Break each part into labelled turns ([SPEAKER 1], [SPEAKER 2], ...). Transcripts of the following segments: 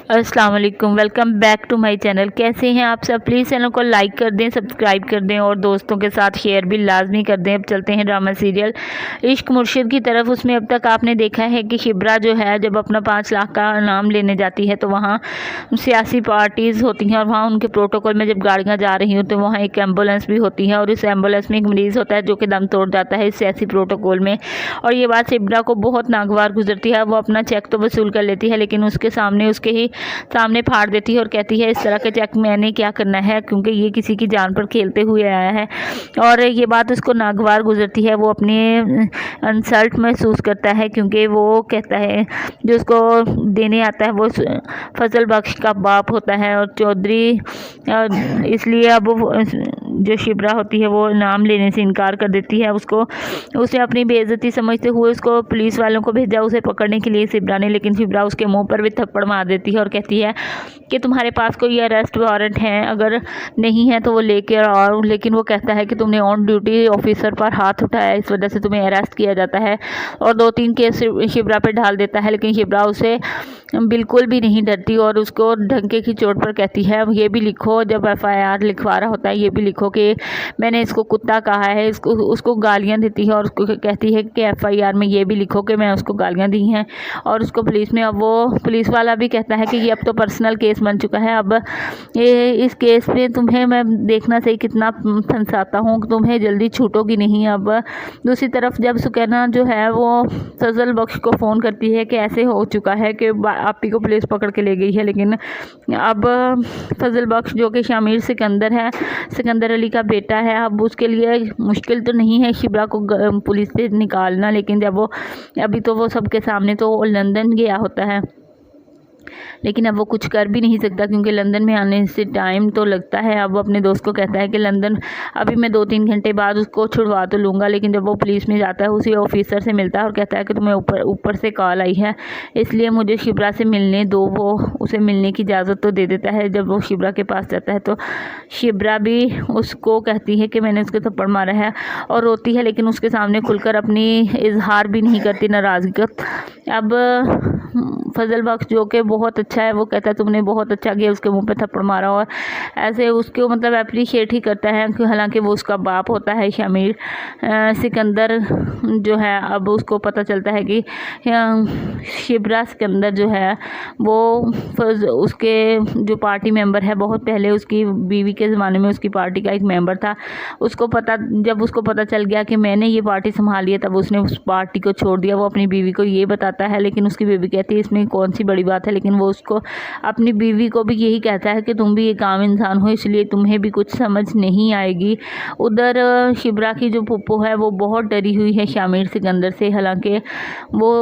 [SPEAKER 1] अस्सलाम वालेकुम, welcome back to my channel. कैसे हैं आप सब? प्लीज़ चैनल को लाइक कर दें, सब्सक्राइब कर दें और दोस्तों के साथ शेयर भी लाजमी कर दें। अब चलते हैं ड्रामा सीरियल इश्क मुर्शिद की तरफ। उसमें अब तक आपने देखा है कि शिब्रा जो है जब अपना 5 लाख का इनाम लेने जाती है तो वहाँ सियासी पार्टीज़ होती हैं और वहाँ उनके प्रोटोकॉल में जब गाड़ियाँ जा रही हों तो वहाँ एक एम्बुलेंस भी होती है और इस एम्बुलेंस में एक मरीज़ होता है जो कि दम तोड़ जाता है इस सियासी प्रोटोकॉल में। और ये बात शिब्रा को बहुत नागवार गुजरती है। वो अपना चेक तो वसूल कर लेती है लेकिन उसके सामने उसके ही सामने फाड़ देती है और कहती है इस तरह के चेक मैंने क्या करना है, क्योंकि ये किसी की जान पर खेलते हुए आया है। और ये बात उसको नागवार गुजरती है। वो अपने इंसल्ट महसूस करता है क्योंकि वो कहता है जो उसको देने आता है वो फजल बख्श का बाप होता है और चौधरी, इसलिए अब जो शिब्रा होती है वो इनाम लेने से इनकार कर देती है। उसे अपनी बेइज्जती समझते हुए उसको पुलिस वालों को भेजा उसे पकड़ने के लिए शिब्रा ने, लेकिन शिब्रा उसके मुंह पर भी थप्पड़ मार देती है और कहती है कि तुम्हारे पास कोई अरेस्ट वारंट है, अगर नहीं है तो वो लेके आओ। लेकिन वो कहता है कि तुमने ऑन ड्यूटी ऑफिसर पर हाथ उठाया, इस वजह से तुम्हें अरेस्ट किया जाता है और 2-3 केस शिब्रा पे ढाल देता है। लेकिन शिब्रा उसे बिल्कुल भी नहीं डरती और उसको ढंके की चोट पर कहती है ये भी लिखो, जब FIR लिखवा रहा होता है ये भी लिखो कि मैंने इसको कुत्ता कहा है। उसको गालियाँ देती है और उसको कहती है कि FIR में ये भी लिखो कि मैं उसको गालियाँ दी हैं। और उसको पुलिस में, अब वो पुलिस वाला भी कहता है कि ये अब तो पर्सनल केस बन चुका है, अब ये इस केस में तुम्हें मैं देखना सही कितना फंसाता हूँ, तुम्हें जल्दी छूटोगी नहीं। अब दूसरी तरफ जब सुकैना जो है वो फजल बख्श को फ़ोन करती है कि ऐसे हो चुका है कि आप ही को पुलिस पकड़ के ले गई है, लेकिन अब फजल बख्श जो कि शामिर सिकंदर है, सिकंदर अली का बेटा है, अब उसके लिए मुश्किल तो नहीं है शिब्रा को पुलिस से निकालना, लेकिन जब वो अभी तो वो सबके सामने तो लंदन गया होता है, लेकिन अब वो कुछ कर भी नहीं सकता क्योंकि लंदन में आने से टाइम तो लगता है। अब वो अपने दोस्त को कहता है कि लंदन अभी मैं 2-3 घंटे बाद उसको छुड़वा तो लूँगा, लेकिन जब वो पुलिस में जाता है उसी ऑफिसर से मिलता है और कहता है कि तुम्हें ऊपर से कॉल आई है, इसलिए मुझे शिब्रा से मिलने दो। वो उसे मिलने की इजाज़त तो दे देता है। जब वो शिब्रा के पास जाता है तो शिब्रा भी उसको कहती है कि मैंने उसको थप्पड़ मारा है और रोती है, लेकिन उसके सामने खुलकर अपनी इजहार भी नहीं करती नाराज़गी का। अब फजल बख्श जो कि बहुत अच्छा है वो कहता है तुमने बहुत अच्छा किया, उसके मुंह पे थप्पड़ मारा और ऐसे उसको मतलब अप्रिशिएट ही करता है, हालांकि वो उसका बाप होता है शामिर सिकंदर जो है। अब उसको पता चलता है कि शिब्रा सिकंदर जो है वो उसके जो पार्टी मेंबर है, बहुत पहले उसकी बीवी के ज़माने में उसकी पार्टी का एक मेंबर था। जब उसको पता चल गया कि मैंने ये पार्टी संभाली है तब उसने उस पार्टी को छोड़ दिया। वो अपनी बीवी को ये बताता है, लेकिन उसकी बीवी कहती है इसमें कौन सी बड़ी बात है, लेकिन वो उसको अपनी बीवी को भी यही कहता है कि तुम भी एक आम इंसान हो, इसलिए तुम्हें भी कुछ समझ नहीं आएगी। उधर शिब्रा की जो पुप्पो है वो बहुत डरी हुई है शामिर सिकंदर से, हालांकि वो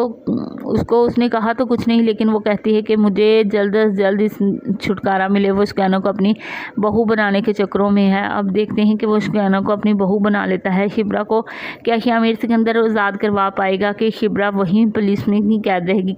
[SPEAKER 1] उसने कहा तो कुछ नहीं, लेकिन वो कहती है कि मुझे जल्द से जल्द इस छुटकारा मिले। वो सुकैना को अपनी बहू बनाने के चक्रों में है। अब देखते हैं कि वो सुकैना को अपनी बहू बना लेता है। शिब्रा को क्या शामिर सिकंदर आज़ाद करवा पाएगा कि शिब्रा वहीं पुलिस में ही कैद रहेगी?